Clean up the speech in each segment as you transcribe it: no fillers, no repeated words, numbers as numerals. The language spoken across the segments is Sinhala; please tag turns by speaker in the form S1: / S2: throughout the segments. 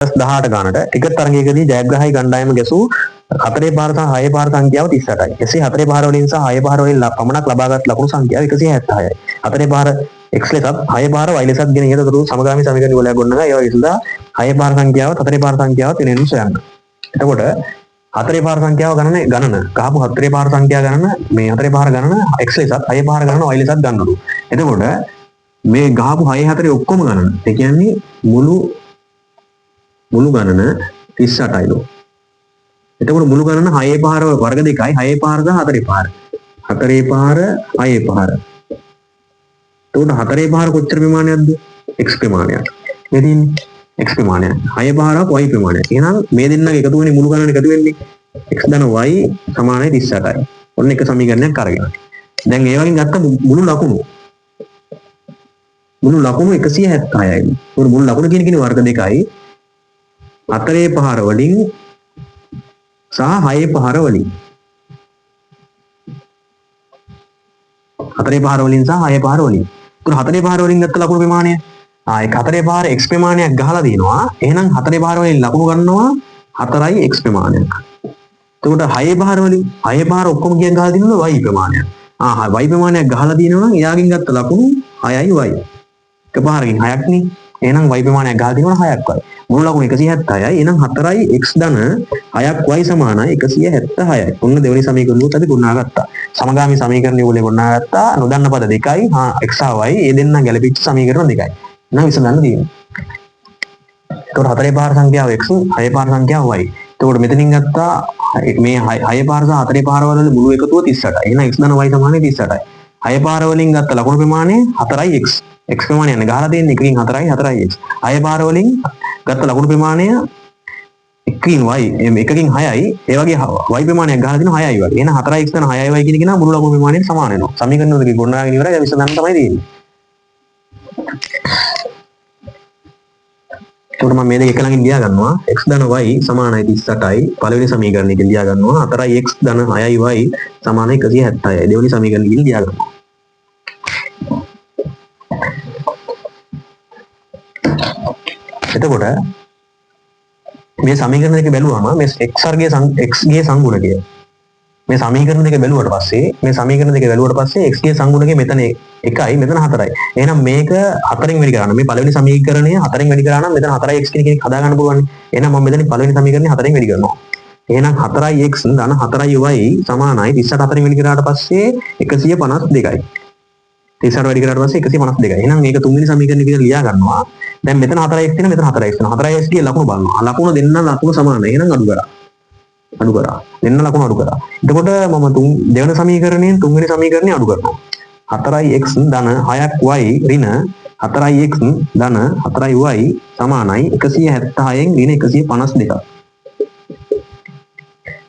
S1: 18 ගානට ටිකට් තරගයකදී ජයග්‍රාහී කණ්ඩායම ගැසූ 4 පාර සහ 6 පාර සංඛ්‍යාව 38යි. එසේ 4 පාර වලින් සහ 6 පාර වලින් පමණක් ලබාගත් ලකුණු සංඛ්‍යාව 176යි. 4 පාර x ලෙසත් 6 පාර y ලෙසත් ගෙන ඉහත දරු සමගාමී සමීකරණ වලයක් ගොඩනගා ඒවා විසඳා 6 පාර සංඛ්‍යාවත් 4 පාර සංඛ්‍යාවත් වෙනින් සොයන්න. එතකොට 4 පාර සංඛ්‍යාව ගණන ගහපු 4 පාර සංඛ්‍යාව ගණන මේ 4 පාර ගණන x ලෙසත් 6 පාර ගණන y ලෙසත් ගන්නලු. එතකොට මේ ගහපු 6 4 ඔක්කොම ගණන. ඒ කියන්නේ මුළු ගණන 38යිලු. එතකොට මුළු ගණන 6 පාර වර්ග දෙකයි 6 පාර සහ 4 පාර. 4 පාර 6 පාර. එතකොට 4 පාර කොච්චර ප්‍රමාණයක්ද? x ප්‍රමාණයක්. මේ තියෙන්නේ x ප්‍රමාණය. 6 පාරක් y ප්‍රමාණය. එහෙනම් මේ දෙන්නගේ එකතු වෙන්නේ මුළු ගණන එකතු වෙන්නේ x ධන y සමානයි 38යි. ඔන්න එක සමීකරණයක් අරගෙන. දැන් ඒ වගේ ගත්ත මුළු ලකුණු 176යි. ඒකට මුළු ලකුණු කියන වර්ග දෙකයි 4 පාර වලින් සහ 6 පාර වලින් 4 පාර වලින් සහ 6 පාර වලින්. ඒතර 4 පාර වලින් ගත්ත ලකුණු ප්‍රමාණය ඒක 4 පාර x ප්‍රමාණයක් ගහලා දිනවා. එහෙනම් 4 පාර වලින් ලකුණු ගන්නවා 4යි x ප්‍රමාණයක්. එතකොට 6 පාර වලින් 6 පාර ඔක්කොම කියන ගහලා දිනනවා y ප්‍රමාණයක්. y ප්‍රමාණයක් ගහලා දිනවා නම් එයාගෙන් ගත්ත ලකුණු 6යි y. එකපාරකින් 6ක් නේ. එහෙනම් y ප්‍රමාණයක් ගහලා දිනනවා 6ක් y. මුළු ලකුණු 176යි. එහෙනම් 4යි x ධන 6ක් y සමානයි 176යි. ඔන්න දෙවෙනි සමීකරණයත් අපි ගොඩනගා සමගාමී සමීකරණය වල ගොඩනගා නොදන්න පද දෙකයි x හා y ඒ දෙන්න ගැලපෙච්ච සමීකරණ දෙකයි. නම් විසඳන්න තියෙනවා. එතකොට 4 පාර සංඛ්‍යාව x 6 පාර සංඛ්‍යාව y. එතකොට මෙතනින් ගත්තා මේ 6 පාර සහ 4 පාර වල මුළු එකතුව 38යි. එහෙනම් x ධන y සමානයි 38යි. 6 පාර වලින් ගත්ත ලකුණු ප්‍රමාණය 4යි x. x ප්‍රමාණය යන ගහලා තියෙන්නේ 1කින් 4යි 4යි x. 6 පාර වලින් ගත්ත ලකුණු ප්‍රමාණය 1කින් y 1කින් 6යි. ඒ වගේ y ප්‍රමාණයක් ගහලා තියෙනවා 6යි වගේ. එහෙනම් 4යි x ධන 6යි y කියන එක මුළු ලකුණු ප්‍රමාණයට සමාන වෙනවා. සමීකරණ දෙක ගොඩනගාගෙන ඉවරයි. දැන් විසඳන්න තමයි තියෙන්නේ. එතකොට මම මේ දෙක එක ළඟින් ලියා ගන්නවා x ධන y සමානයි 38යි පළවෙනි සමීකරණයකින් ලියා ගන්නවා 4යි x ධන 6යි y සමානයි 176යි දෙවෙනි සමීකරණයකින් ලියා ගන්නවා. එතකොට මේ සමීකරණ දෙක බැලුවම මේ x වර්ගයේ x ගේ සංගුණකය මේ සමීකරණ දෙක බැලුවට පස්සේ x ගේ සංගුණකය මෙතන 1යි මෙතන 4යි. එහෙනම් මේක 4ෙන් වැඩි කරන්න. මේ පළවෙනි සමීකරණය 4ෙන් වැඩි කරා නම් මෙතන 4යි x කියන එක හදා ගන්න පුළුවන්. එහෙනම් මම මෙතන පළවෙනි සමීකරණය 4ෙන් වැඩි කරනවා. එහෙනම් 4යි x ධන 4යි y සමානයි 38 4ෙන් වැඩි කරාට පස්සේ 152යි. 38 වැඩි කරාට පස්සේ 152යි. එහෙනම් මේක තුන්වෙනි සමීකරණය විදිහට ලියා ගන්නවා. දැන් මෙතන 4x තියෙනවා මෙතන 4x තියෙනවා. 4x ගේ ලකුණු බලනවා. ලකුණු දෙන්න ලකුණු සමානයි. එහෙනම් අඩු කරා. දෙන්න ලකුණු අඩු කරා. එතකොට මම දෙවෙනි සමීකරණයෙන් තුන්වෙනි සමීකරණය අඩු කරනවා. 4x ධන 6y ඍණ 4x ධන 4y සමානයි 176න් ඍණ 152ක්.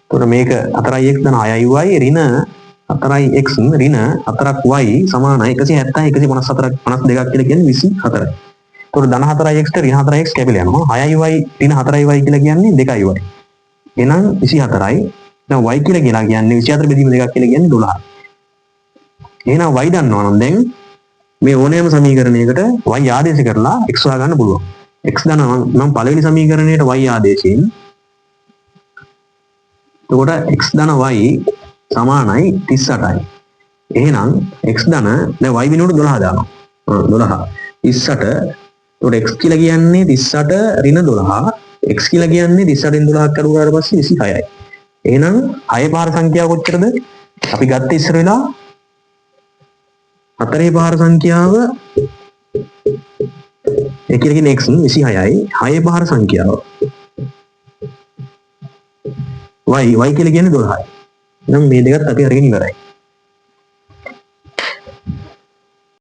S1: එතකොට මේක 4x ධන 6y ඍණ 4x ඍණ 4y සමානයි 170 154 52ක් කියලා කියන්නේ 24යි. එතකොට ධන 4x ට ඍණ 4x කැපිලා යනවා. 6y ඍණ 4y කියලා කියන්නේ 2y. එහෙනම් 24යි. දැන් y කියලා කියන්නේ 24 බෙදීම 2ක් කියලා කියන්නේ 12. එහෙනම් y දන්නවා නම් දැන් මේ ඕනෑම සමීකරණයකට y ආදේශ කරලා x හොයාගන්න පුළුවන්. x දන්නවා නම් පළවෙනි සමීකරණයට y ආදේශයෙන් එතකොට x ධන y සමානයි 38යි. එහෙනම් x ධන දැන් y වෙනුවට 12 දානවා. 12 38 එතකොට x කියලා කියන්නේ 38 ඍණ 12 x කියලා කියන්නේ 38න් 12ක් අඩු කරාට පස්සේ 26යි. එහෙනම් 6 පාර සංඛ්‍යාව කොච්චරද? අපි ගත්ත ඉස්සර වෙලා 4 පාර සංඛ්‍යාව ඒ කියන්නේ x 26යි 6 පාර සංඛ්‍යාව y කියලා කියන්නේ 12යි. එහෙනම් මේ දෙකත් අපි අරගෙන ඉවරයි.